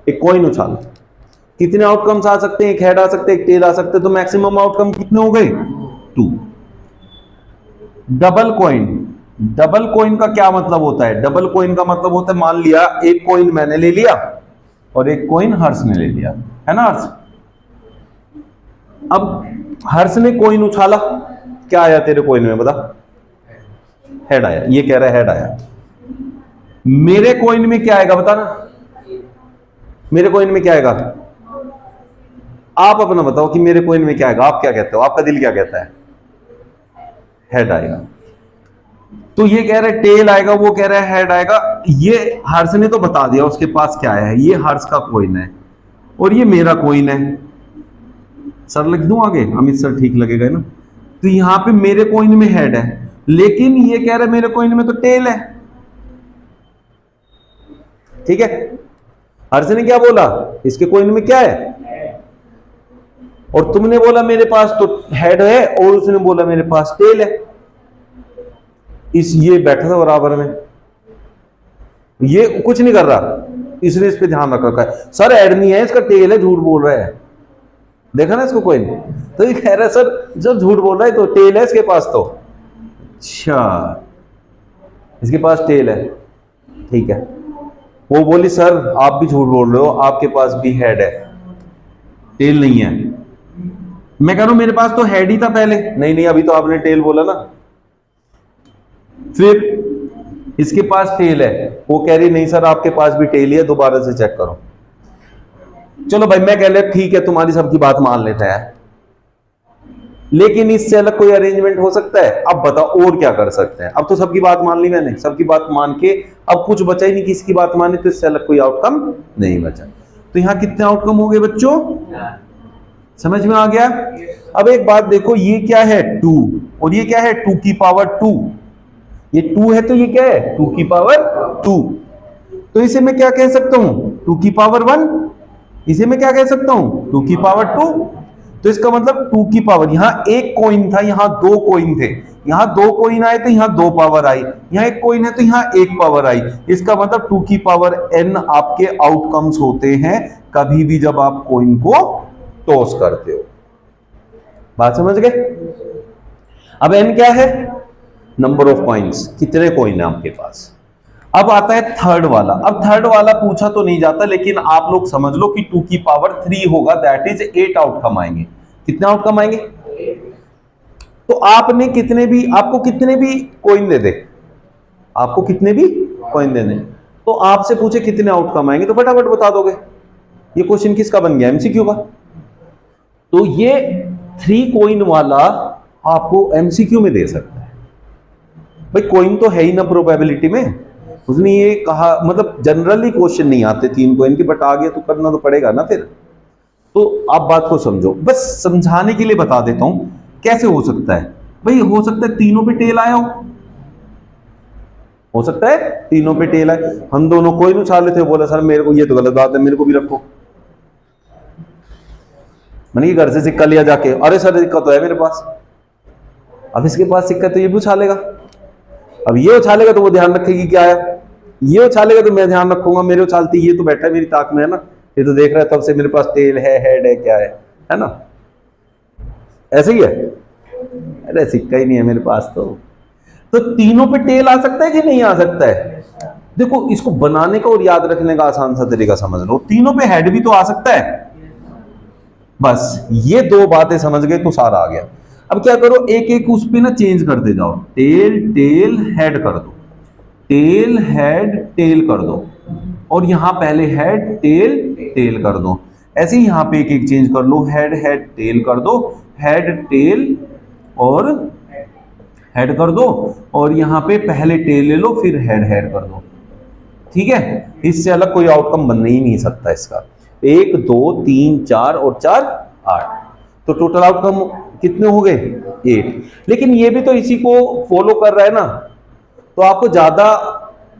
एक कॉइन उछाल, कितने आउटकम्स आ सकते हैं? एक हेड आ सकते हैं, एक टेल आ सकते हैं, तो मैक्सिमम आउटकम कितने हो गए? 2। डबल कॉइन, डबल कॉइन का क्या मतलब होता है? डबल कॉइन का मतलब होता है, मान लिया एक कॉइन मैंने ले लिया और एक कॉइन हर्ष ने ले लिया, है ना हर्ष? अब हर्ष ने कॉइन उछाला, क्या आया तेरे कॉइन में बता? हेड आया, ये कह रहा है हेड आया। मेरे कॉइन में क्या आएगा बता ना, मेरे कॉइन में क्या आएगा? आप अपना बताओ कि मेरे कॉइन में क्या आएगा, आप क्या कहते हो, आपका दिल क्या कहता है? हेड आएगा। तो ये कह रहा है टेल आएगा, वो कह रहा है हेड आएगा। ये हर्ष ने तो बता दिया उसके पास क्या है, ये हर्ष का कॉइन है और ये मेरा कॉइन है। सर लिख दूं आगे, अमित सर ठीक लगेगा ना? तो यहां पे मेरे कॉइन में हेड है, लेकिन ये कह रहा है मेरे कॉइन में तो टेल है। ठीक है, हर्ष ने क्या बोला? इसके कॉइन में क्या है? और तुमने बोला मेरे पास तो हेड है और उसने बोला मेरे पास टेल है। ये बैठा था बराबर में, ये कुछ नहीं कर रहा, इसने इस पे ध्यान रख रखा है। सर हेड नहीं है, इसका टेल है, झूठ बोल रहा है। देखा ना इसको कॉइन? तो ये कह रहा है सर जब झूठ बोल रहा है तो टेल है इसके पास तो। अच्छा, इसके पास टेल है, ठीक है। वो बोली सर आप भी झूठ बोल रहे हो, आपके पास भी हेड है, टेल नहीं है। मैं कह रहा हूं मेरे पास तो हेड ही था पहले। नहीं नहीं, अभी तो आपने टेल बोला ना। फिर इसके पास टेल है, वो कह रही नहीं सर आपके पास भी टेल ही है, दोबारा से चेक करो। चलो भाई मैं कह लिया ठीक है, तुम्हारी सबकी बात मान लेते हैं, लेकिन इससे अलग कोई अरेंजमेंट हो सकता है? अब बताओ और क्या कर सकते हैं? अब तो सबकी बात मान ली मैंने, सबकी बात मान के अब कुछ बचा ही नहीं, किसकी बात माने, तो इससे अलग कोई आउटकम नहीं बचा। तो यहां कितने आउटकम हो गए बच्चों? समझ में आ गया? अब एक बात देखो, ये क्या है? 2 और ये क्या है? 2 की पावर 2। ये 2 है तो ये क्या है? 2 की पावर 2। तो इसे मैं क्या कह सकता हूं? 2 की पावर 1। इसे मैं क्या कह सकता हूं? 2 की पावर 2। तो इसका मतलब 2 की पावर, यहां एक कॉइन था, यहां 2 कॉइन थे, यहां 2 कॉइन आए तो यहां 2 पावर आई, यहां एक कॉइन है तो यहां 1 पावर आई। इसका मतलब 2 की पावर n आपके आउटकम्स होते हैं कभी भी जब आप कॉइन को टॉस करते हो। बात समझ गए? अब n क्या है? नंबर ऑफ कॉइन्स, कितने कॉइन है आपके पास। अब आता है थर्ड वाला। अब थर्ड वाला पूछा तो नहीं जाता, लेकिन आप लोग समझ लो कि 2 की पावर 3 होगा, दैट इज 8 आउटकम आएंगे। कितने आउटकम आएंगे? तो आपने कितने भी, आपको कितने भी कॉइन दे दे, आपको कितने भी कॉइन देने, तो आपसे पूछे कितने आउटकम आएंगे तो फटाफट बता दोगे। ये क्वेश्चन किसका बन गया? एमसीक्यू का। तो ये 3 कॉइन वाला आपको एमसीक्यू में दे सकता है। भाई कॉइन तो है ही ना प्रोबेबिलिटी में, उसने ये कहा, मतलब जनरली क्वेश्चन नहीं आते 3 कॉइन के, बट आ गया तो करना तो पड़ेगा ना फिर। तो आप बात को समझो, बस समझाने के लिए बता देता हूं कैसे हो सकता है। भाई हो सकता है तीनों पे टेल आया हो सकता है तीनों पे टेल आए। हम दोनों कॉइन उछाल रहे थे, बोला सर मेरे को ये तो गलत बात है, मेरे को भी रखो। मैंने घर से सिक्का लिया जाके, अरे सर सिक्का तो है मेरे पास। अब इसके पास सिक्का तो ये भी उछालेगा, अब ये उछालेगा तो वो ध्यान रखेगी क्या है, ये उछालेगा तो मैं ध्यान रखूंगा, मेरे उछालती ये तो बैठा है मेरी ताक में है ना, ये तो देख रहा है तब से मेरे पास टेल है, हेड है, क्या है ना? ऐसे ही है। अरे सिक्का ही नहीं है मेरे पास तो तीनों पे टेल आ सकता है कि नहीं आ सकता है? देखो इसको बनाने का और याद रखने का आसान सा तरीका समझ लो, तीनों पे हेड भी तो आ सकता है। बस ये 2 बातें समझ गए तो सारा आ गया। अब क्या करो, एक एक उस पे ना चेंज करते जाओ, टेल टेल हेड कर दो, टेल हेड टेल कर दो, और यहां पहले हेड टेल टेल कर दो। ऐसे ही यहां पे एक एक चेंज कर लो, हेड हेड टेल कर दो, हेड टेल और हेड कर दो, और यहां पे पहले टेल ले लो फिर हेड हेड कर दो। ठीक है, इससे अलग कोई आउटकम बन ही नहीं सकता इसका। 1 2 3 4 और 4 8, तो टोटल आउटकम कितने हो गए? 8। लेकिन ये भी तो इसी को फॉलो कर रहा है ना, तो आपको ज्यादा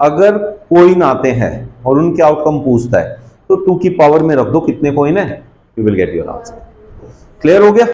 अगर कॉइन आते हैं और उनके आउटकम पूछता है तो 2 की पावर में रख दो कितने कॉइन है, you will get your answer. Clear हो गया?